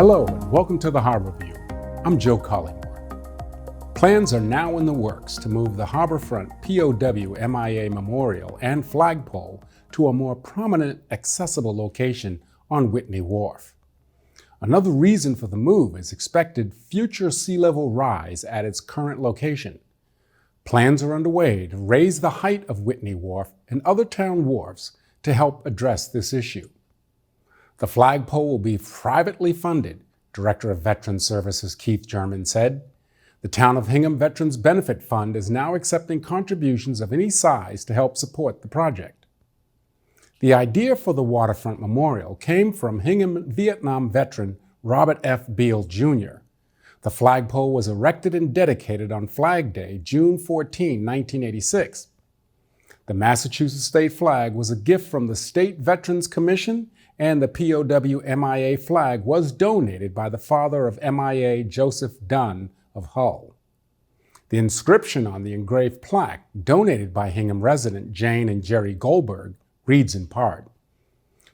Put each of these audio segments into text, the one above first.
Hello and welcome to the Harborview. I'm Joe Collymore. Plans are now in the works to move the Harborfront POW MIA Memorial and flagpole to a more prominent, accessible location on Whitney Wharf. Another reason for the move is expected future sea level rise at its current location. Plans are underway to raise the height of Whitney Wharf and other town wharfs to help address this issue. The flagpole will be privately funded, Director of Veterans Services Keith German said. The Town of Hingham Veterans Benefit Fund is now accepting contributions of any size to help support the project. The idea for the waterfront memorial came from Hingham Vietnam veteran Robert F. Beal Jr. The flagpole was erected and dedicated on Flag Day, June 14, 1986. The Massachusetts state flag was a gift from the State Veterans Commission, and the POW MIA flag was donated by the father of MIA, Joseph Dunn of Hull. The inscription on the engraved plaque, donated by Hingham resident Jane and Jerry Goldberg, reads in part,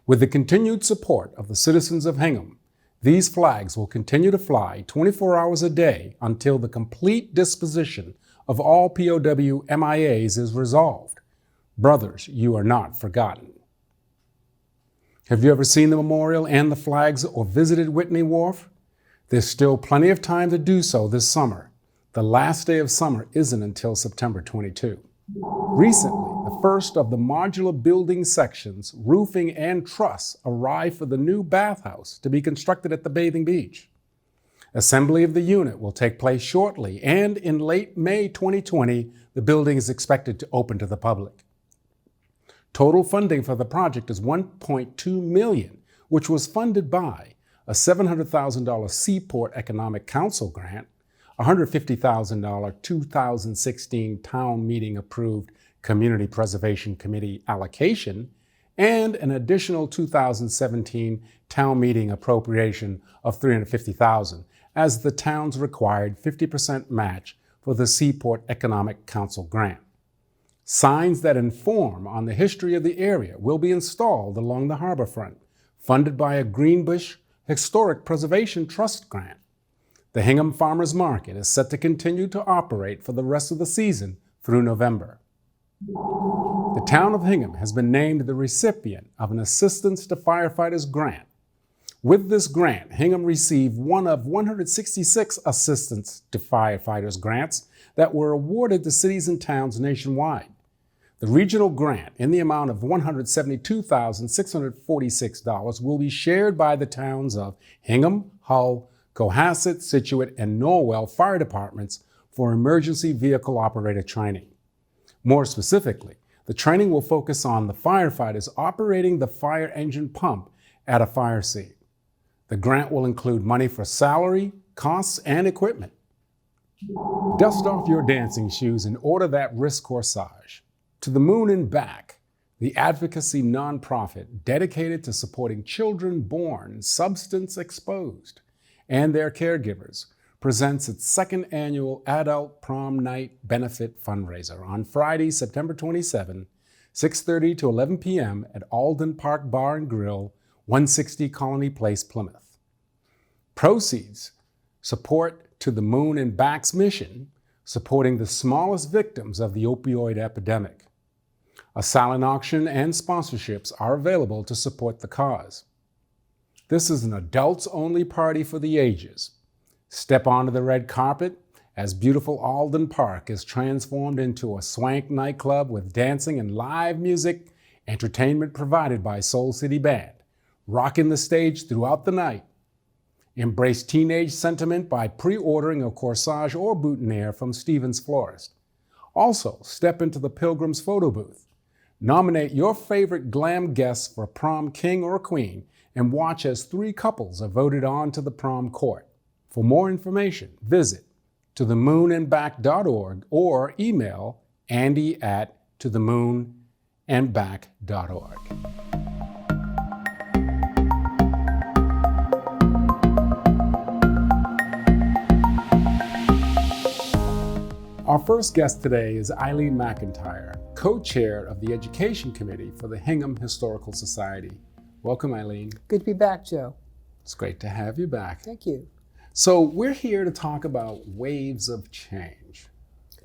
"With the continued support of the citizens of Hingham, these flags will continue to fly 24 hours a day until the complete disposition of all POW MIAs is resolved. Brothers, you are not forgotten." Have you ever seen the memorial and the flags or visited Whitney Wharf? There's still plenty of time to do so this summer. The last day of summer isn't until September 22. Recently, the first of the modular building sections, roofing and truss arrived for the new bathhouse to be constructed at the bathing beach. Assembly of the unit will take place shortly, and in late May 2020, the building is expected to open to the public. Total funding for the project is $1.2 million, which was funded by a $700,000 Seaport Economic Council grant, a $150,000 2016 town meeting approved Community Preservation Committee allocation, and an additional 2017 town meeting appropriation of $350,000 as the town's required 50% match for the Seaport Economic Council grant. Signs that inform on the history of the area will be installed along the harborfront, funded by a Greenbush Historic Preservation Trust grant. The Hingham Farmers Market is set to continue to operate for the rest of the season through November. The town of Hingham has been named the recipient of an Assistance to Firefighters grant. With this grant, Hingham received one of 166 Assistance to Firefighters grants that were awarded to cities and towns nationwide. The regional grant, in the amount of $172,646, will be shared by the towns of Hingham, Hull, Cohasset, Scituate, and Norwell fire departments for emergency vehicle operator training. More specifically, the training will focus on the firefighters operating the fire engine pump at a fire scene. The grant will include money for salary, costs, and equipment. Dust off your dancing shoes and order that wrist corsage. To the Moon and Back, the advocacy nonprofit dedicated to supporting children born substance exposed and their caregivers, presents its second annual Adult Prom Night Benefit Fundraiser on Friday, September 27, 6:30 to 11 p.m. at Alden Park Bar and Grill, 160 Colony Place, Plymouth. Proceeds support To the Moon and Back's mission, supporting the smallest victims of the opioid epidemic. A silent auction and sponsorships are available to support the cause. This is an adults-only party for the ages. Step onto the red carpet as beautiful Alden Park is transformed into a swank nightclub with dancing and live music, entertainment provided by Soul City Band, rocking the stage throughout the night. Embrace teenage sentiment by pre-ordering a corsage or boutonniere from Stevens Florist. Also, step into the Pilgrim's photo booth. Nominate your favorite glam guests for prom king or queen and watch as 3 couples are voted on to the prom court. For more information, visit tothemoonandback.org or email andy@tothemoonandback.org. Our first guest today is Eileen McIntyre, co-chair of the Education Committee for the Hingham Historical Society. Welcome, Eileen. Good to be back, Joe. It's great to have you back. Thank you. So we're here to talk about waves of change.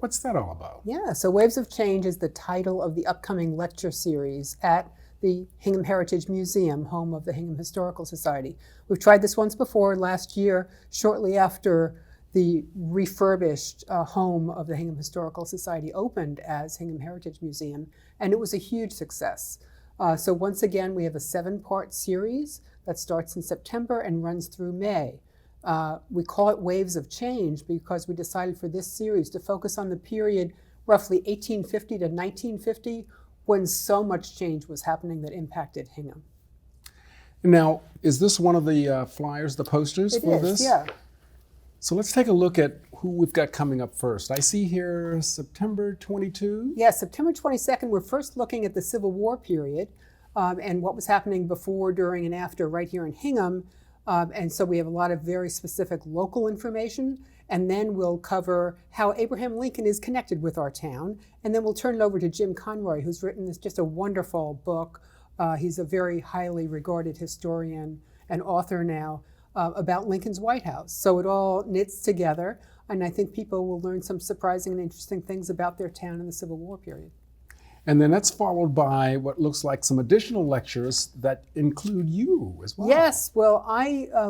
What's that all about? Yeah, so Waves of Change is the title of the upcoming lecture series at the Hingham Heritage Museum, home of the Hingham Historical Society. We've tried this once before last year, shortly after the refurbished home of the Hingham Historical Society opened as Hingham Heritage Museum, and it was a huge success. So once again, we have a 7-part series that starts in September and runs through May. We call it Waves of Change because we decided for this series to focus on the period roughly 1850 to 1950, when so much change was happening that impacted Hingham. Now, is this one of the flyers, the posters for this? It is, yeah. So let's take a look at who we've got coming up first. I see here September 22. Yeah, September 22nd, we're first looking at the Civil War period and what was happening before, during, and after right here in Hingham. And so we have a lot of very specific local information. And then we'll cover how Abraham Lincoln is connected with our town. And then we'll turn it over to Jim Conroy, who's written this just a wonderful book. He's a very highly regarded historian and author now about Lincoln's White House. So it all knits together. And I think people will learn some surprising and interesting things about their town in the Civil War period. And then that's followed by what looks like some additional lectures that include you as well. Yes, well,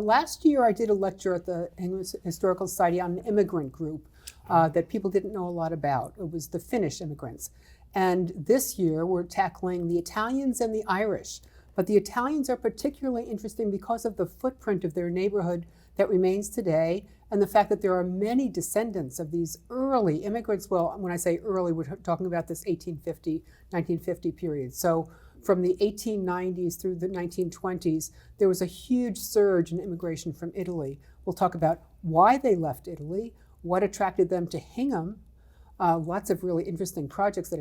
last year I did a lecture at the Hingham Historical Society on an immigrant group that people didn't know a lot about. It was the Finnish immigrants. And this year we're tackling the Italians and the Irish. But the Italians are particularly interesting because of the footprint of their neighborhood that remains today, and the fact that there are many descendants of these early immigrants. Well, when I say early, we're talking about this 1850, 1950 period. So from the 1890s through the 1920s, there was a huge surge in immigration from Italy. We'll talk about why they left Italy, what attracted them to Hingham, lots of really interesting projects that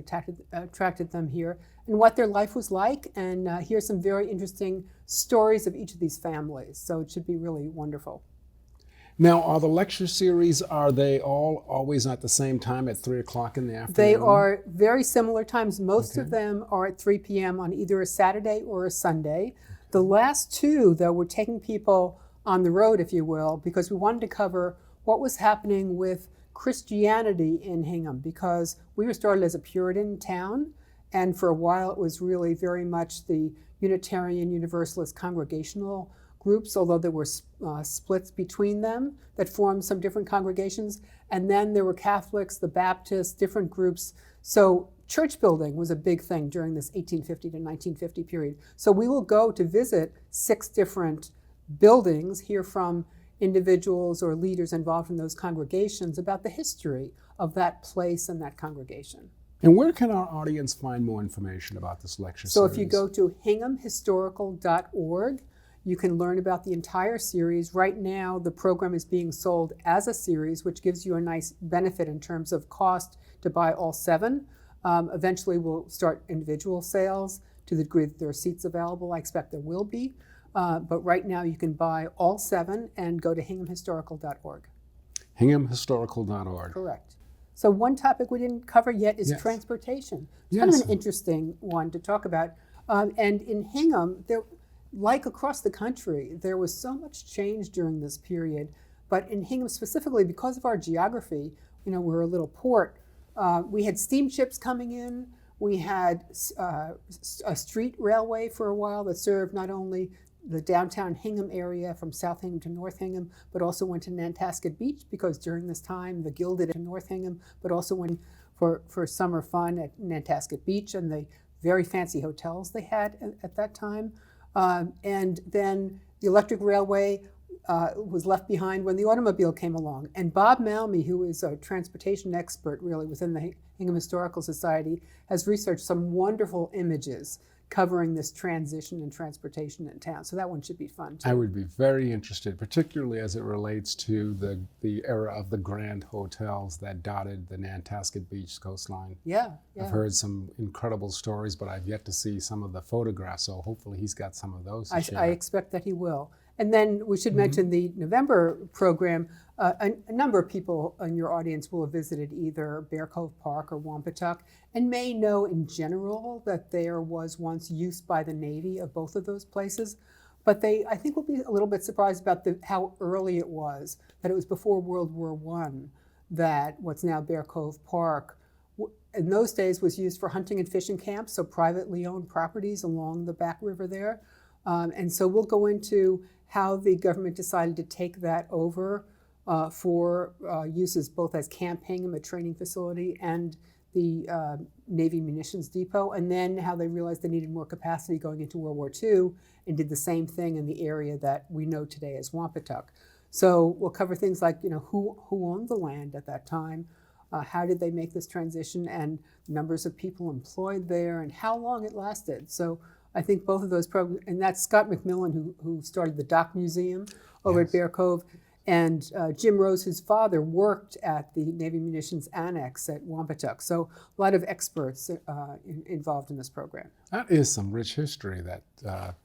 attracted them here, and what their life was like, and here's some very interesting stories of each of these families. So it should be really wonderful. Now, are the lecture series, are they all always at the same time at 3 o'clock in the afternoon? They are very similar times. Most of them are at 3 p.m. on either a Saturday or a Sunday. The last two, though, we're taking people on the road, if you will, because we wanted to cover what was happening with Christianity in Hingham, because we were started as a Puritan town, and for a while it was really very much the Unitarian Universalist congregational groups, although there were splits between them that formed some different congregations. And then there were Catholics, the Baptists, different groups. So church building was a big thing during this 1850 to 1950 period. So we will go to visit 6 different buildings, hear from individuals or leaders involved in those congregations about the history of that place and that congregation. And where can our audience find more information about this lecture So series? if you go to hinghamhistorical.org, you can learn about the entire series. Right now, the program is being sold as a series, which gives you a nice benefit in terms of cost to buy all 7. Eventually, we'll start individual sales to the degree that there are seats available. I expect there will be. But right now, you can buy all 7 and go to hinghamhistorical.org. Hinghamhistorical.org. Correct. So one topic we didn't cover yet is Yes. transportation. It's Yes. kind of an interesting one to talk about. And in Hingham, like across the country, there was so much change during this period. But in Hingham specifically, because of our geography, we're a little port, we had steamships coming in. We had a street railway for a while that served not only the downtown Hingham area from South Hingham to North Hingham, but also went to Nantasket Beach, because during this time the Gilded in North Hingham, but also went for summer fun at Nantasket Beach and the very fancy hotels they had at that time. And then the electric railway was left behind when the automobile came along. And Bob Malmy, who is a transportation expert really within the Hingham Historical Society, has researched some wonderful images covering this transition in transportation in town. So that one should be fun too. I would be very interested, particularly as it relates to the era of the grand hotels that dotted the Nantasket Beach coastline. Yeah. I've heard some incredible stories, but I've yet to see some of the photographs, so hopefully he's got some of those to share. I expect that he will. And then we should mention the November program. A number of people in your audience will have visited either Bear Cove Park or Wampatuck and may know in general that there was once use by the Navy of both of those places. But they, I think, will be a little bit surprised about how early it was, that it was before World War I that what's now Bear Cove Park, in those days was used for hunting and fishing camps, so privately owned properties along the back river there. And so we'll go into how the government decided to take that over for uses both as Camp Hingham, a training facility, and the Navy Munitions Depot, and then how they realized they needed more capacity going into World War II and did the same thing in the area that we know today as Wampatuck. So we'll cover things like, who owned the land at that time, how did they make this transition, and numbers of people employed there, and how long it lasted. So I think both of those programs, and that's Scott McMillan, who started the Dock Museum over at Bear Cove, and Jim Rose, whose father worked at the Navy Munitions Annex at Wampatuck. So a lot of experts involved in this program. That is some rich history that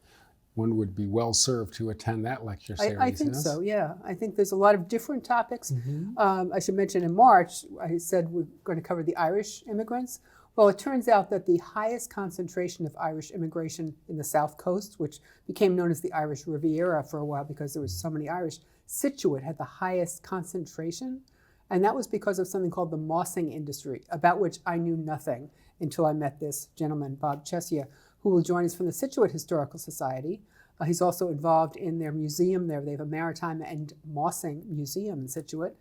one would be well served to attend that lecture series. I think yes? so, yeah. I think there's a lot of different topics. I should mention in March, I said we're going to cover the Irish immigrants. Well, it turns out that the highest concentration of Irish immigration in the South Coast, which became known as the Irish Riviera for a while because there was so many Irish, Scituate had the highest concentration, and that was because of something called the mossing industry, about which I knew nothing until I met this gentleman, Bob Chesia, who will join us from the Scituate Historical Society. He's also involved in their museum there. They have a maritime and mossing museum in Scituate.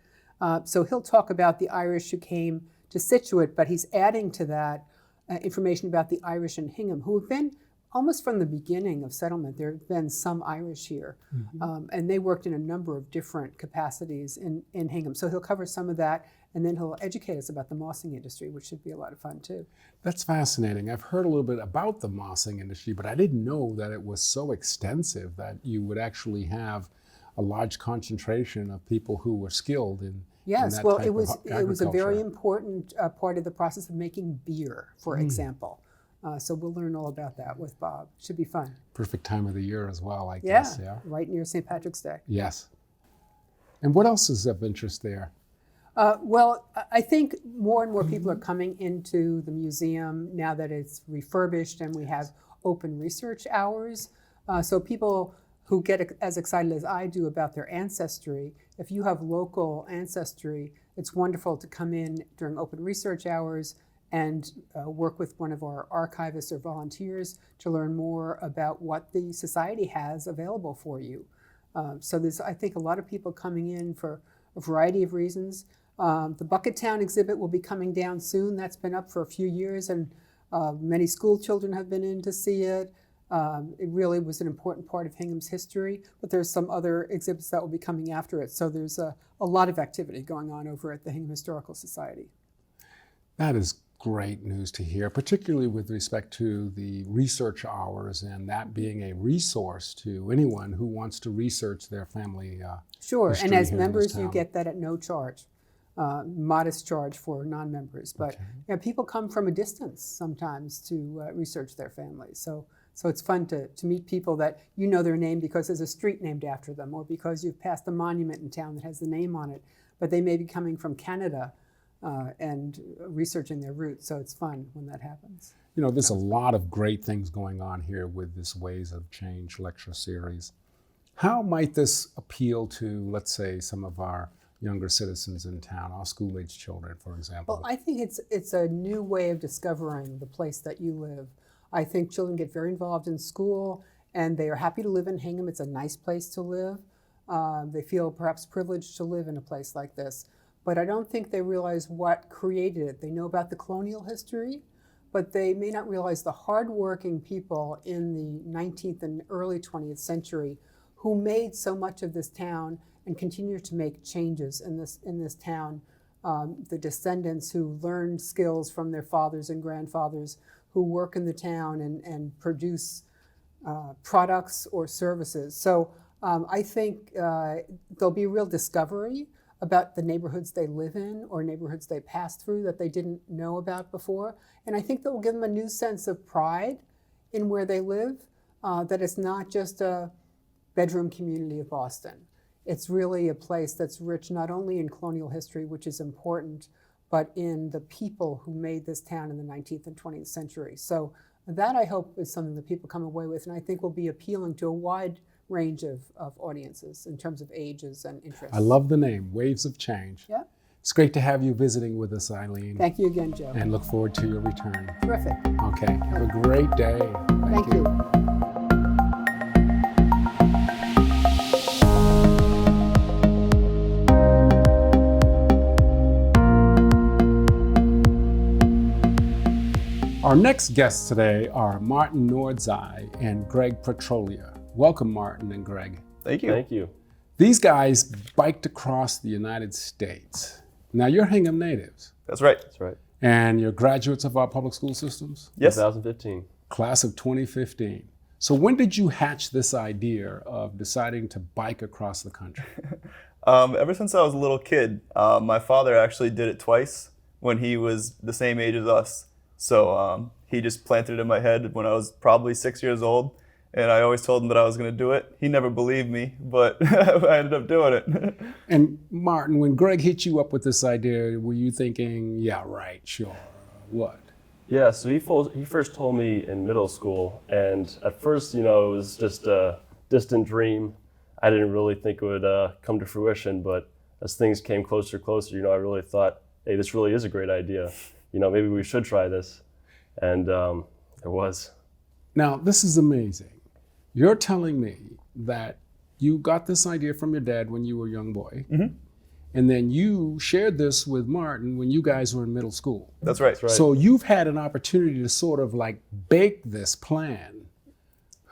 So he'll talk about the Irish who came to Scituate, but he's adding to that information about the Irish in Hingham, who have been almost from the beginning of settlement. There have been some Irish here, and they worked in a number of different capacities in Hingham. So he'll cover some of that, and then he'll educate us about the mossing industry, which should be a lot of fun too. That's fascinating. I've heard a little bit about the mossing industry, but I didn't know that it was so extensive that you would actually have a large concentration of people who were skilled in Yes, that well, type it was a very agriculture. important part of the process of making beer, for example. So we'll learn all about that with Bob. Should be fun. Perfect time of the year as well, I guess. Yeah, right near St. Patrick's Day. Yes. And what else is of interest there? Well, I think more and more people are coming into the museum now that it's refurbished and we have open research hours. So people who get as excited as I do about their ancestry, if you have local ancestry, it's wonderful to come in during open research hours and work with one of our archivists or volunteers to learn more about what the society has available for you. So there's, I think, a lot of people coming in for a variety of reasons. The Buckettown exhibit will be coming down soon. That's been up for a few years, and many school children have been in to see it. It really was an important part of Hingham's history, but there's some other exhibits that will be coming after it. So there's a lot of activity going on over at the Hingham Historical Society. That is great news to hear, particularly with respect to the research hours and that being a resource to anyone who wants to research their family Sure, and as here in this members, you town. get that at no charge, modest charge for non-members. But people come from a distance sometimes to research their families. So it's fun to meet people that you know their name because there's a street named after them, or because you've passed a monument in town that has the name on it, but they may be coming from Canada and researching their roots. So it's fun when that happens. You know, there's a lot of great things going on here with this Ways of Change lecture series. How might this appeal to, let's say, some of our younger citizens in town, our school-age children, for example? Well, I think it's a new way of discovering the place that you live. I think children get very involved in school, and they are happy to live in Hingham. It's a nice place to live. They feel perhaps privileged to live in a place like this. But I don't think they realize what created it. They know about the colonial history, but they may not realize the hardworking people in the 19th and early 20th century who made so much of this town and continue to make changes in this town. The descendants who learned skills from their fathers and grandfathers, who work in the town and produce products or services. So I think there'll be real discovery about the neighborhoods they live in or neighborhoods they pass through that they didn't know about before. And I think that will give them a new sense of pride in where they live, that it's not just a bedroom community of Boston. It's really a place that's rich not only in colonial history, which is important, but in the people who made this town in the 19th and 20th century. So That I hope is something that people come away with, and I think will be appealing to a wide range of audiences in terms of ages and interests. I love the name, Waves of Change. Yeah. It's great to have you visiting with us, Eileen. Thank you again, Joe. And look forward to your return. Terrific. Okay, have a great day. Thank you. Our next guests today are Martin Noordzli and Greg Patrolia. Welcome, Martin and Greg. Thank you. Thank you. These guys biked across the United States. Now, you're Hingham natives, That's right. That's right. and you're graduates of our public school systems, Yes. 2015. class of 2015. So when did you hatch this idea of deciding to bike across the country? Ever since I was a little kid, my father actually did it twice when he was the same age as us. So he just planted it in my head when I was probably 6 years old. And I always told him that I was going to do it. He never believed me, but I ended up doing it. And Martin, when Greg hit you up with this idea, were you thinking, yeah, right, sure, what? Yeah, so he first told me in middle school, and at first, it was just a distant dream. I didn't really think it would come to fruition, but as things came closer, I really thought, hey, this really is a great idea. Maybe we should try this. And it was. Now, this is amazing. You're telling me that you got this idea from your dad when you were a young boy, and then you shared this with Martin when you guys were in middle school. That's right. Right. So you've had an opportunity to sort of like bake this plan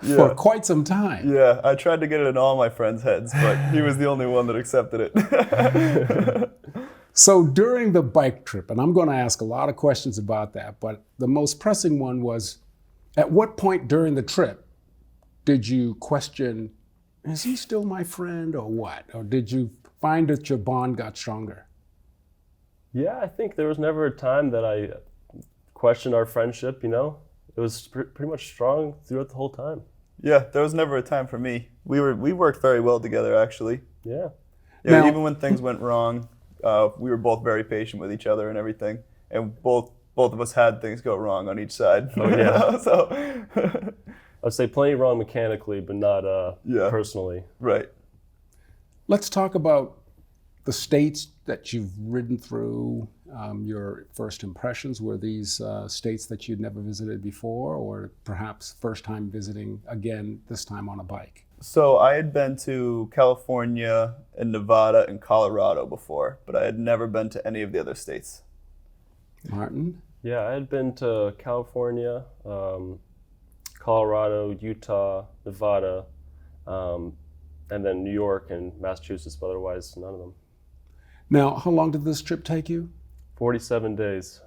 Yeah. for quite some time. Yeah, I tried to get it in all my friends' heads, but he was the only one that accepted it. So during the bike trip, and I'm going to ask a lot of questions about that, but the most pressing one was, at what point during the trip did you question, is he still my friend or what? Or did you find that your bond got stronger? Yeah, I think there was never a time that I questioned our friendship, It was pretty much strong throughout the whole time. Yeah, there was never a time for me. We worked very well together, actually. Yeah. Yeah, Now- even when things went wrong, we were both very patient with each other and everything. And both of us had things go wrong on each side. Oh, yeah. So, I'd say plenty wrong mechanically, but not Yeah. personally. right. Let's talk about the states that you've ridden through. Your first impressions, were these states that you'd never visited before, or perhaps first time visiting again, this time on a bike? So I had been to California and Nevada and Colorado before, but I had never been to any of the other states. Martin? Yeah, I had been to California, Colorado, Utah, Nevada, and then New York and Massachusetts, but otherwise none of them. Now, how long did this trip take you? 47 days.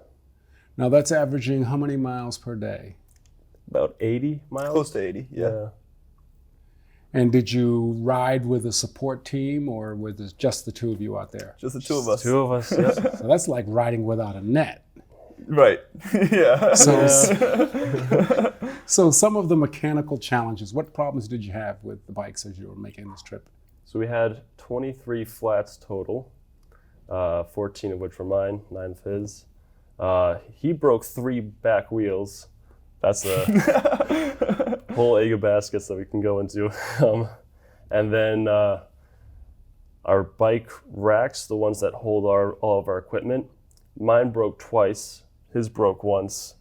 Now that's averaging how many miles per day? About 80 miles? Close to 80, yeah. And did you ride with a support team or with just the two of you out there? Just the two of us. Two of us, yeah. So that's like riding without a net. Right, yeah. So, so some of the mechanical challenges, what problems did you have with the bikes as you were making this trip? So we had 23 flats total, 14 of which were mine, 9 of his. He broke 3 back wheels. That's a whole egg of baskets that we can go into. And then our bike racks, the ones that hold all of our equipment, mine broke twice, his broke once.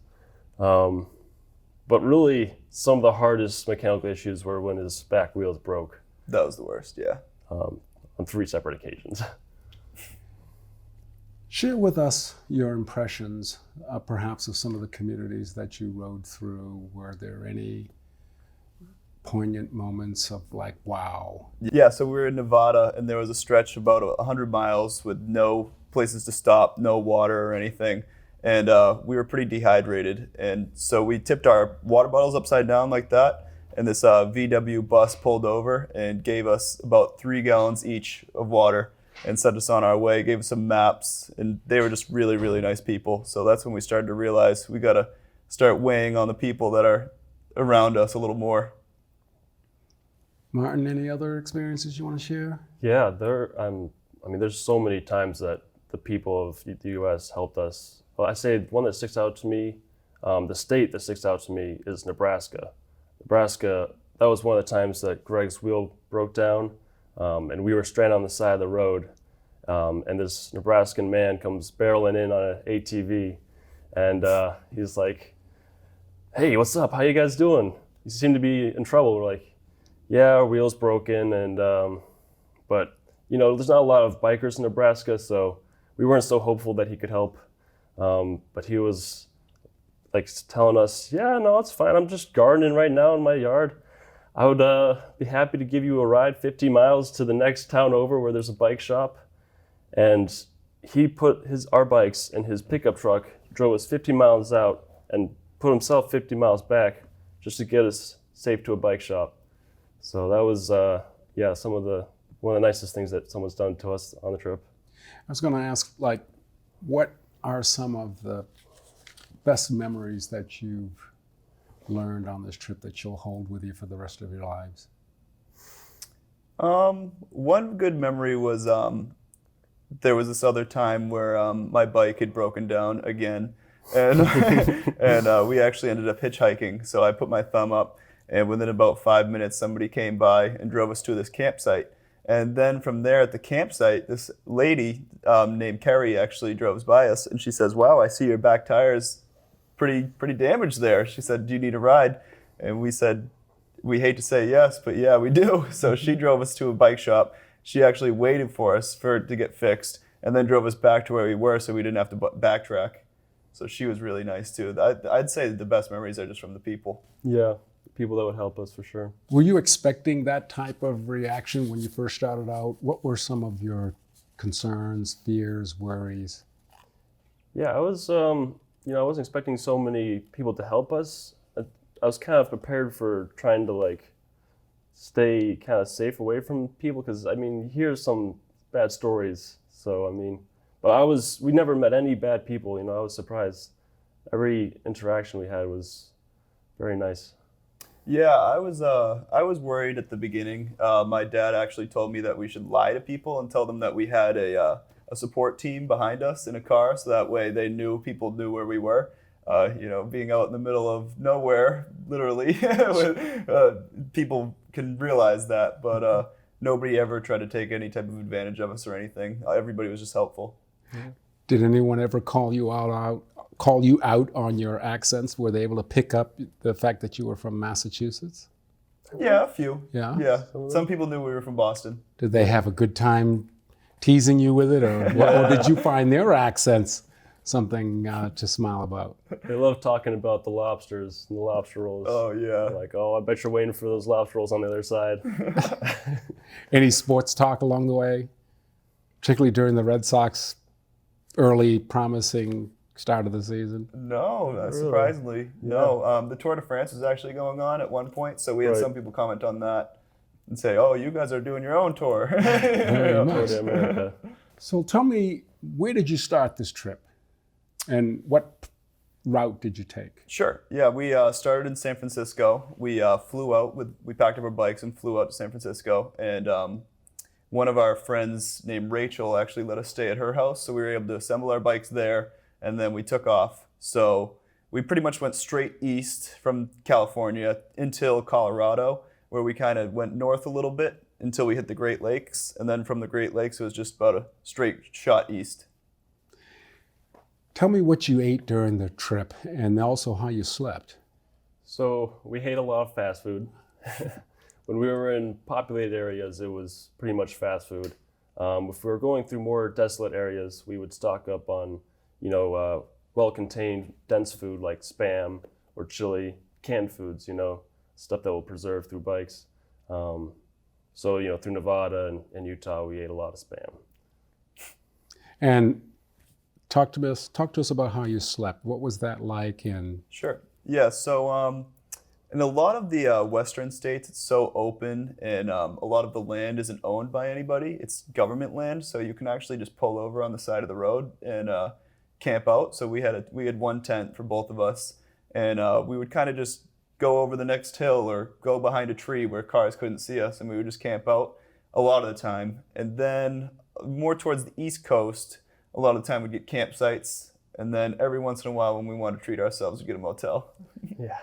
But really, some of the hardest mechanical issues were when his back wheels broke That was the worst, yeah. on 3 separate occasions. Share with us your impressions, perhaps of some of the communities that you rode through. Were there any poignant moments of like, wow? Yeah, so we were in Nevada, and there was a stretch about 100 miles with no places to stop, no water or anything. And we were pretty dehydrated. And so we tipped our water bottles upside down like that. And this VW bus pulled over and gave us about 3 gallons each of water and sent us on our way, gave us some maps. And they were just really, really nice people. So that's when we started to realize we got to start weighing on the people that are around us a little more. Martin, any other experiences you want to share? Yeah, there's so many times that the people of the U.S. helped us. Well, I say one that sticks out to me, The state that sticks out to me is Nebraska. Nebraska, that was one of the times that Greg's wheel broke down, and we were stranded on the side of the road. And this Nebraskan man comes barreling in on an ATV, and he's like, "Hey, what's up? How you guys doing?" He seemed to be in trouble. We're like, "Yeah, our wheel's broken," and but there's not a lot of bikers in Nebraska, so we weren't so hopeful that he could help. But he was like telling us, "Yeah, no, it's fine. I'm just gardening right now in my yard. I would be happy to give you a ride 50 miles to the next town over where there's a bike shop." And he put our bikes in his pickup truck, drove us 50 miles out, and put himself 50 miles back just to get us safe to a bike shop. So that was, one of the nicest things that someone's done to us on the trip. I was going to ask, like, what are some of the best memories that you've learned on this trip that you'll hold with you for the rest of your lives? One good memory was there was this other time where my bike had broken down again, and and we actually ended up hitchhiking. So I put my thumb up, and within about 5 minutes, somebody came by and drove us to this campsite. And then from there at the campsite, this lady named Carrie actually drove by us, and she says, "Wow, I see your back tire's pretty damaged there." She said, "Do you need a ride?" And we said, "We hate to say yes, but yeah, we do." So she drove us to a bike shop. She actually waited for us for it to get fixed, and then drove us back to where we were so we didn't have to backtrack. So she was really nice too. I'd say the best memories are just from the people. Yeah, people that would help us for sure. Were you expecting that type of reaction when you first started out? What were some of your concerns, fears, worries? Yeah, I was, I wasn't expecting so many people to help us. I was kind of prepared for trying to stay kind of safe away from people, because you hear some bad stories. So but we never met any bad people. I was surprised. Every interaction we had was very nice. Yeah, I was worried at the beginning. My dad actually told me that we should lie to people and tell them that we had a support team behind us in a car, so that way people knew where we were. Being out in the middle of nowhere, literally, people can realize that, but nobody ever tried to take any type of advantage of us or anything. Everybody was just helpful. Did anyone ever call you out on your accents? Were they able to pick up the fact that you were from Massachusetts? Yeah, a few. Yeah? Yeah. Some people knew we were from Boston. Did they have a good time teasing you with it, or did you find their accents something to smile about? They love talking about the lobsters and the lobster rolls. Oh, yeah. Like, "Oh, I bet you're waiting for those lobster rolls on the other side." Any sports talk along the way, particularly during the Red Sox early promising start of the season? No, Really? surprisingly, Yeah. no. The Tour de France was actually going on at one point, so we had Right. some people comment on that and say, "Oh, you guys are doing your own tour." Very Tour nice. de America. So tell me, where did you start this trip? And what route did you take? Sure. Yeah, we started in San Francisco. We flew out we packed up our bikes and flew out to San Francisco. And one of our friends named Rachel actually let us stay at her house, so we were able to assemble our bikes there, and then we took off. So we pretty much went straight east from California until Colorado, where we kind of went north a little bit until we hit the Great Lakes, and then from the Great Lakes it was just about a straight shot east. Tell me what you ate during the trip and also how you slept. So we ate a lot of fast food. When we were in populated areas, it was pretty much fast food. If we were going through more desolate areas, we would stock up on, well-contained, dense food like Spam or chili, canned foods, stuff that will preserve through bikes. So, through Nevada and Utah, we ate a lot of Spam. And talk to us about how you slept. What was that like? And Sure. Yeah, so in a lot of the western states, it's so open, and a lot of the land isn't owned by anybody. It's government land, so you can actually just pull over on the side of the road and camp out. So we had one tent for both of us, and we would kind of just go over the next hill or go behind a tree where cars couldn't see us, and we would just camp out a lot of the time. And then more towards the East Coast, a lot of the time we'd get campsites, And then every once in a while when we want to treat ourselves, we get a motel. Yeah.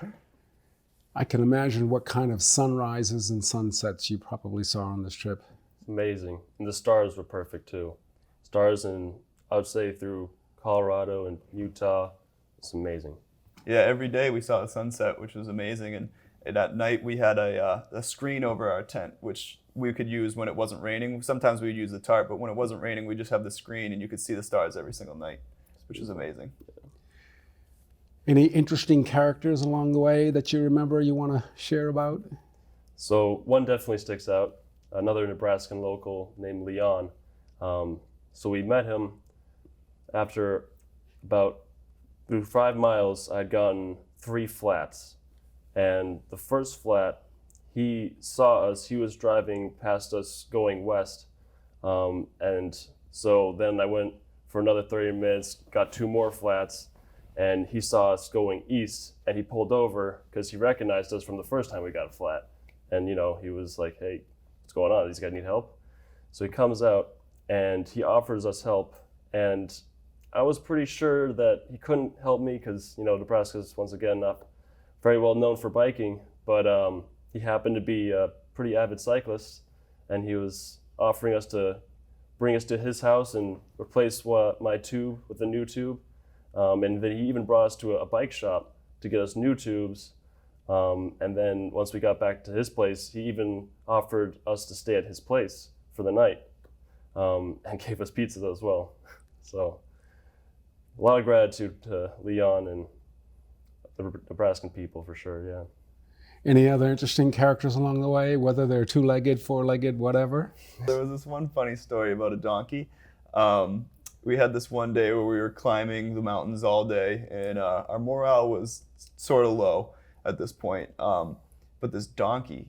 I can imagine what kind of sunrises and sunsets you probably saw on this trip. It's amazing. And the stars were perfect too. Stars in, I would say, through Colorado and Utah. It's amazing. Yeah, every day we saw the sunset, which was amazing. And at night we had a screen over our tent, which we could use when it wasn't raining. Sometimes we'd use the tarp, but when it wasn't raining, we just have the screen and you could see the stars every single night, which is amazing. Any interesting characters along the way that you remember you want to share about? So one definitely sticks out. Another Nebraskan local named Leon. So we met him after about through 5 miles. I'd gotten 3 flats, and the first flat, he saw us. He was driving past us going west, and so then I went for another 30 minutes, got 2 more flats, and he saw us going east, and he pulled over because he recognized us from the first time we got a flat. And he was like, "Hey, what's going on? These guys need help?" So he comes out and he offers us help, and I was pretty sure that he couldn't help me because Nebraska's once again not very well known for biking, but he happened to be a pretty avid cyclist, and he was offering us to bring us to his house and replace my tube with a new tube. And then he even brought us to a bike shop to get us new tubes. And then once we got back to his place, he even offered us to stay at his place for the night, and gave us pizza as well. So a lot of gratitude to Leon and the Nebraskan people for sure, yeah. Any other interesting characters along the way, whether they're 2-legged, 4-legged, whatever? There was this one funny story about a donkey. We had this one day where we were climbing the mountains all day, and our morale was sort of low at this point. But this donkey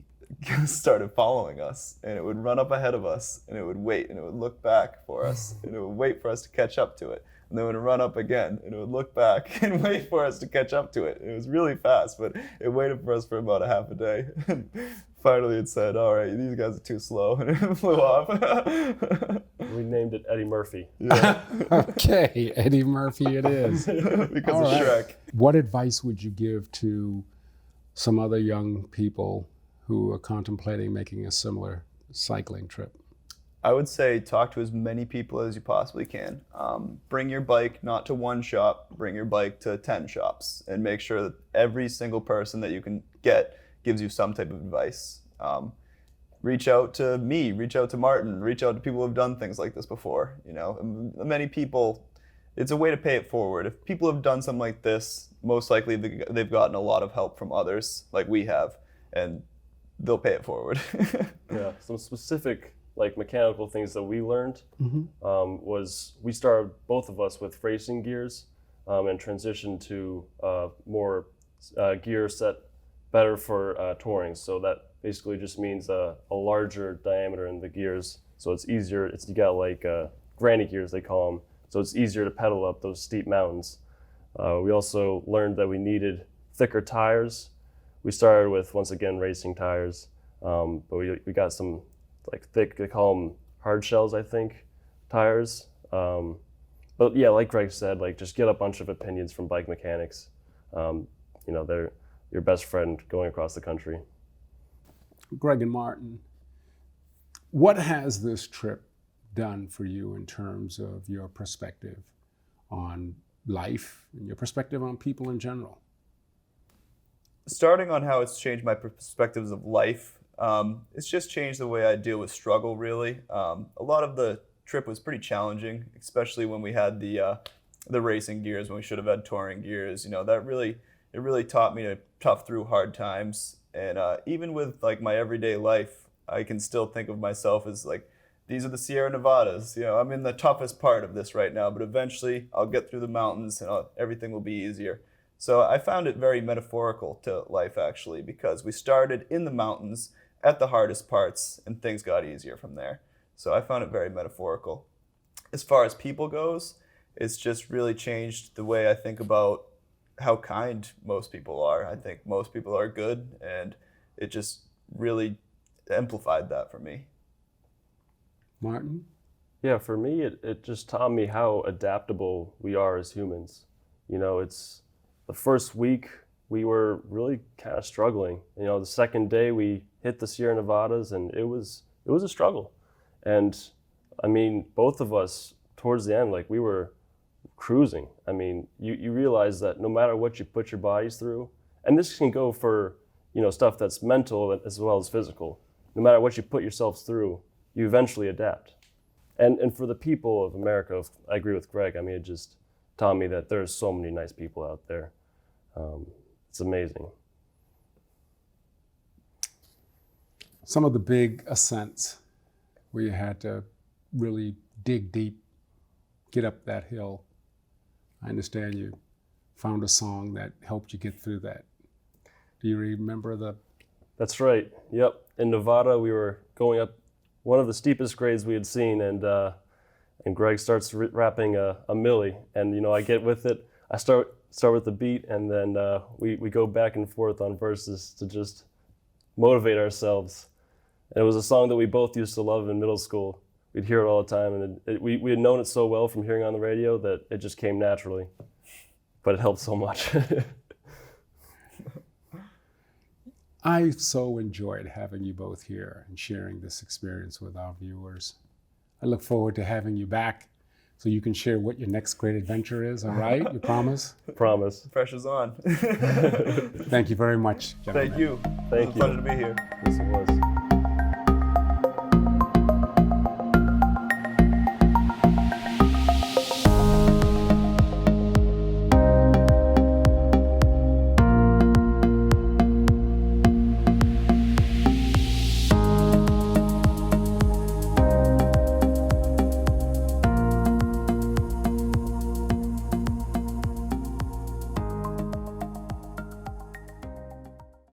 started following us, and it would run up ahead of us, and it would wait, and it would look back for us, and it would wait for us to catch up to it. And then it would run up again, and it would look back and wait for us to catch up to it. It was really fast, but it waited for us for about a half a day. And finally it said, "All right, these guys are too slow," and it flew off. We named it Eddie Murphy. Yeah. Okay, Eddie Murphy it is. Because All of right. Shrek. What advice would you give to some other young people who are contemplating making a similar cycling trip? I would say talk to as many people as you possibly can. Bring your bike not to one shop, bring your bike to 10 shops, and make sure that every single person that you can get gives you some type of advice. Reach out to me, reach out to Martin, reach out to people who have done things like this before. Many people, it's a way to pay it forward. If people have done something like this, most likely they've gotten a lot of help from others like we have, and they'll pay it forward. Yeah, some specific mechanical things that we learned was we started both of us with racing gears and transitioned to more gear set better for touring. So that basically just means a larger diameter in the gears, so it's easier. You got granny gears they call them, so it's easier to pedal up those steep mountains. We also learned that we needed thicker tires. We started with, once again, racing tires, but we got some thick, they call them hard shells, I think, tires. But yeah, like Greg said, just get a bunch of opinions from bike mechanics. They're your best friend going across the country. Greg and Martin, what has this trip done for you in terms of your perspective on life and your perspective on people in general? Starting on how it's changed my perspectives of life, it's just changed the way I deal with struggle, really. A lot of the trip was pretty challenging, especially when we had the racing gears, when we should have had touring gears. That really taught me to tough through hard times. And even with my everyday life, I can still think of myself as these are the Sierra Nevadas. I'm in the toughest part of this right now, but eventually I'll get through the mountains and everything will be easier. So I found it very metaphorical to life, actually, because we started in the mountains at the hardest parts and things got easier from there. So I found it very metaphorical. As far as people goes, it's just really changed the way I think about how kind most people are. I think most people are good, and it just really amplified that for me. Martin? Yeah, for me, it just taught me how adaptable we are as humans. You know, it's the first week we were really kind of struggling. You know, the second day we hit the Sierra Nevadas, and it was a struggle. And I mean, both of us towards the end, like we were cruising. I mean, you realize that no matter what you put your bodies through, and this can go for, you know, stuff that's mental as well as physical. No matter what you put yourselves through, you eventually adapt. And for the people of America, I agree with Greg. I mean, it just taught me that there's so many nice people out there. It's amazing. Some of the big ascents where you had to really dig deep, get up that hill. I understand you found a song that helped you get through that. Do you remember the? That's right. Yep. In Nevada, we were going up one of the steepest grades we had seen, and Greg starts rapping a milli, and you know, I get with it. I start with the beat, and then we go back and forth on verses to just motivate ourselves. And it was a song that we both used to love in middle school. We'd hear it all the time, and we had known it so well from hearing on the radio that it just came naturally. But it helped so much. I so enjoyed having you both here and sharing this experience with our viewers. I look forward to having you back so you can share what your next great adventure is, all right? You promise? Promise. Pressure's on. Thank you very much, gentlemen. Thank you. Thank It was you. a pleasure to be here. Yes, it was.